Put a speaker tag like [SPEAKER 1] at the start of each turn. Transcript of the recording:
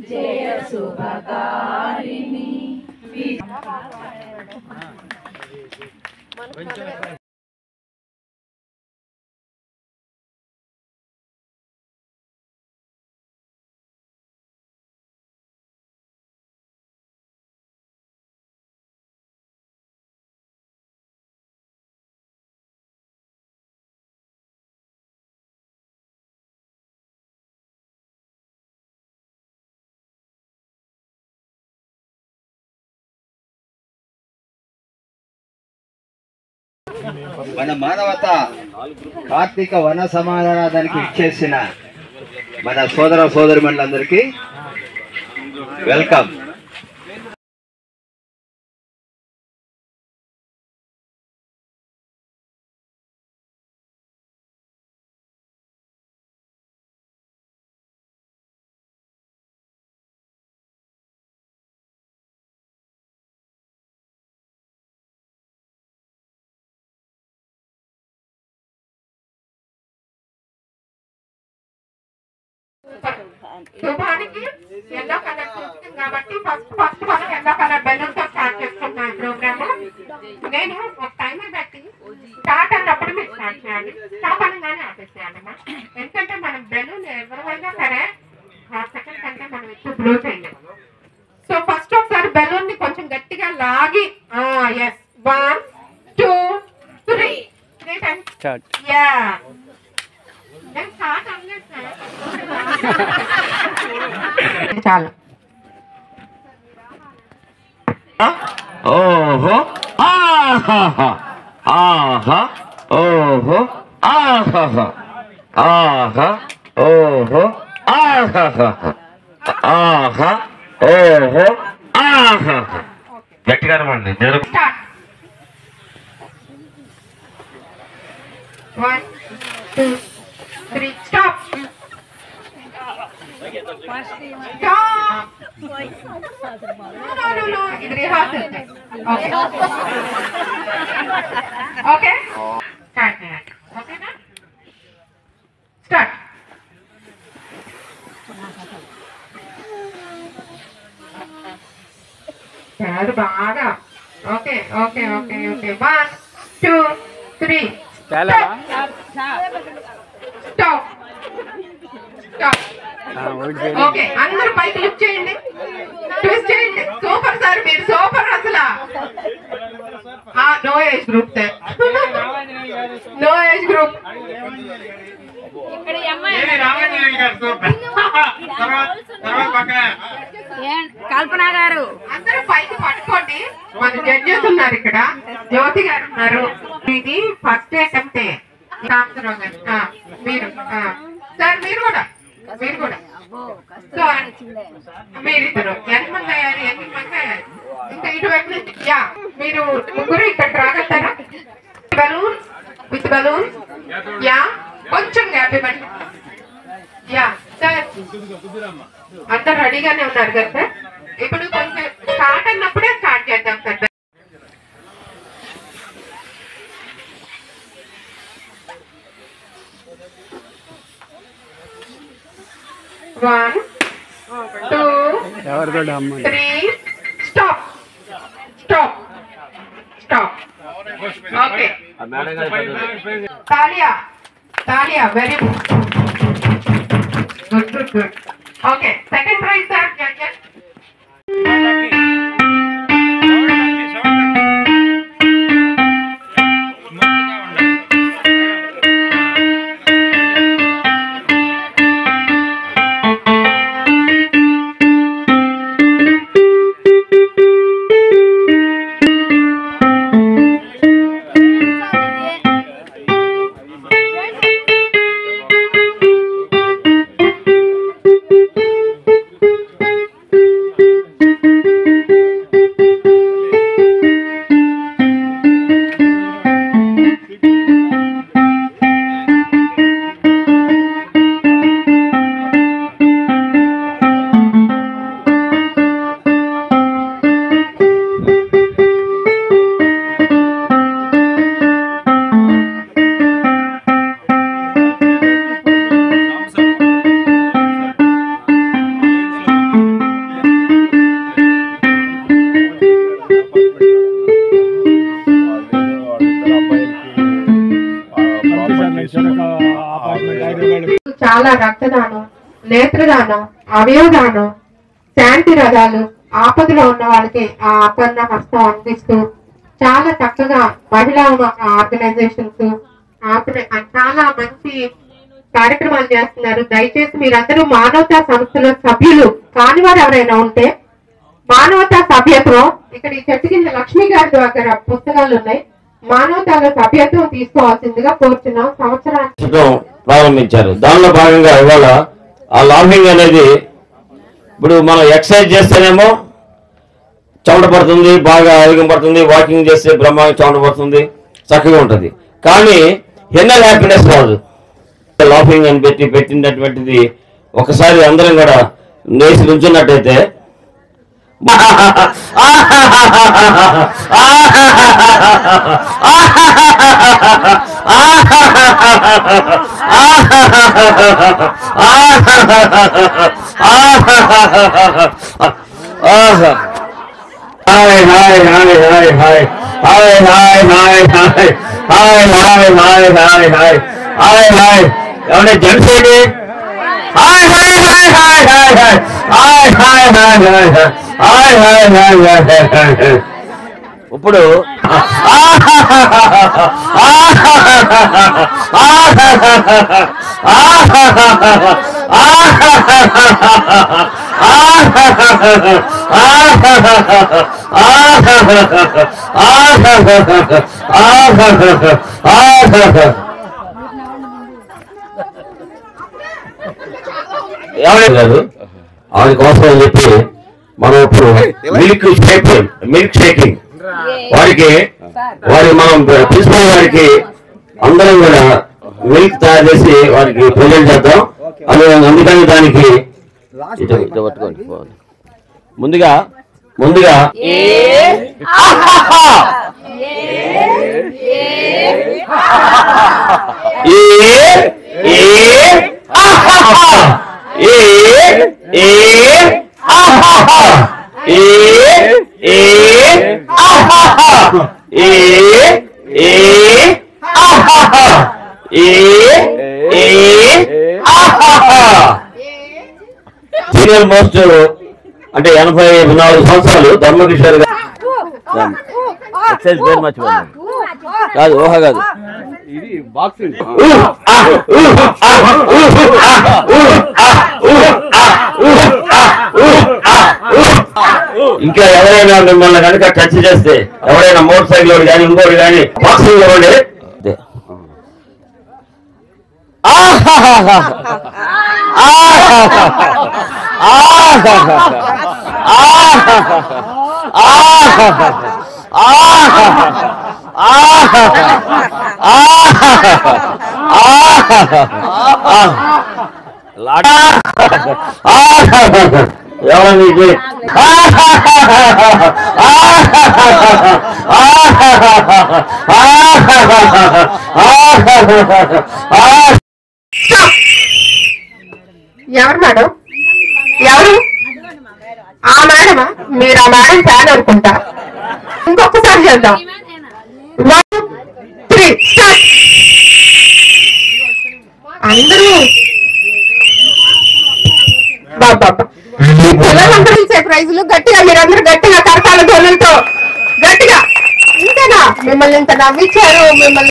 [SPEAKER 1] జయ శుభకారిణి
[SPEAKER 2] మన మానవత కార్తీక వన సమాధానానికి ఇచ్చేసిన మన సోదర సోదరిమణులందరికీ వెల్కమ్.
[SPEAKER 3] శుభానికి ఎల్లో కలర్ చూస్తుంది కాబట్టి ఫస్ట్ మనం ఎల్లో కలర్ బెలూన్ తో స్టార్ట్ చేసుకుంటున్నాం ఈ ప్రోగ్రామ్. నేను ఒక టైమర్ పెట్టి స్టార్ట్ అన్నప్పుడు మీరు స్టార్ట్ చేయాలి, స్టాప్ అనగానే ఆపేసేయాలమ్మా. ఎందుకంటే మనం బెలూన్ ఎవరైనా సరే హాఫ్ సెకండ్ కంటే మనం ఎక్కువ బ్లో చేయాలి. సో ఫస్ట్ ఒకసారి బెలూన్ ని కొంచెం గట్టిగా లాగి ఎస్ 1 2 3 టైమ్స్ యా చాలు.
[SPEAKER 2] ఓహో ఆహా ఆహా ఓహో ఆహా ఆహా ఓహో ఆహా ఆహా ఓహో ఆహా. గట్టిగా అనండి.
[SPEAKER 3] 1 2 3 స్టాప్. No, ఇది రిహార్సల్. ఓకే స్టార్ట్ చేయండి. ఓకేనా స్టార్ట్. చాలా బాగా. Okay okay okay okay 1 2 3 stop stop. Okay అందరూ పైకి లిఫ్ట్ చేయండి, ట్విస్ట్ చేయండి. సూపర్ సార్, మీరు సూపర్ అసలు. No age group sir, no age group.
[SPEAKER 1] Kalpana garu
[SPEAKER 3] అందరూ పైకి పట్టుకోండి. మన జడ్జెస్ ఉన్నారు ఇక్కడ, జ్యోతి గారు ఉన్నారు. ఇది ఫస్ట్ అటెంప్టే. రామచంద్రరావు గారు మీరు సార్, మీరు కూడా మీరిద్దరు ఎంతమంది అయ్యారు? ఇంకా ఇటువైపు నుంచి యా మీరు ముగ్గురు ఇక్కడ రాగలుగుతారా? బలూన్ విత్ బలూన్ యా కొంచెం గ్యాప్ ఇవ్వండి. యా సార్ అందరు రెడీగానే ఉన్నారు కదా సార్? ఇప్పుడు కొంచెం స్టార్ట్ అన్నప్పుడే స్టార్ట్ చేద్దాం sir. 1 2 3 stop stop stop. Okay తాలియా తాలియా. Very good good good good. Okay second prize sir judges. చాలా రక్తదానం, నేత్రదానం, అవయవదానం, శాంతి రథాలు, ఆపదలో ఉన్న వాళ్ళకి ఆ అపన్న హస్తం అందిస్తూ చాలా చక్కగా మహిళా ఆర్గనైజేషన్స్ చాలా మంచి కార్యక్రమాలు చేస్తున్నారు. దయచేసి మీరందరూ మానవతా సంస్థల సభ్యులు కాని వారు ఎవరైనా ఉంటే మానవతా సభ్యత్వం, ఇక్కడ ఈ చెట్టు కింద లక్ష్మీ గారి దగ్గర పుస్తకాలు ఉన్నాయి, మానవతాల సభ్యత్వం తీసుకోవాల్సిందిగా కోరుతున్నాం. సంవత్సరానికి
[SPEAKER 2] ప్రారంభించారు. దానిలో భాగంగా ఇవాళ ఆ లాఫింగ్ అనేది ఇప్పుడు మనం ఎక్సర్సైజ్ చేస్తేనేమో చెమట పడుతుంది, బాగా ఆరోగ్యం పడుతుంది, వాకింగ్ చేస్తే బ్రహ్మాండంగా చెమట పడుతుంది, చక్కగా ఉంటుంది. కానీ ఇన్నర్ హ్యాపీనెస్ రాదు. లాఫింగ్ అని పెట్టినటువంటిది ఒకసారి అందరం కూడా నేసి నుంచున్నట్టయితే ఏమంటే జెంట్స్ ఇప్పుడు ఆమె కోసం అని చెప్పి మనం ఇప్పుడు మిల్క్ షేకింగ్ వారికి మనం ప్రిన్సిపల్ వారికి అందరం కూడా మిల్క్ తయారు చేసి వారికి ప్రజెంట్ చేద్దాం. అందుకని దానికి ముందుగా సీనియర్ మోస్ట్ అంటే 84 సంవత్సరాలు ధర్మకిషోర్ గారు ఎక్సైజ్ పేరు మర్చిపోయాను కాదు, ఊహ కాదు, ఇది బాక్సింగ్. ఇంకా ఎవరైనా మిమ్మల్ని కనుక టచ్ చేస్తే, ఎవరైనా మోటార్ సైకిల్ కానీ ఇంకోటి కానీ బాక్సింగ్ ఇవ్వండి. ఎవరైనా
[SPEAKER 3] ఎవరు మేడం? ఎవరు? ఆ మేడమా? మీరు ఆ మేడం ఫ్యాన్ అనుకుంటా. ఇంకొకసారి చేద్దాం. 1 2 3 స్టార్ట్. అందరూ బాబా పిల్లలందరూ ఇచ్చే ప్రైజులు గట్టిగా మీరందరూ గట్టిగా కరతాళ ధ్వనులతో గట్టిగా. ఇంతేనా? మిమ్మల్ని ఇంత నవ్వించారు, మిమ్మల్ని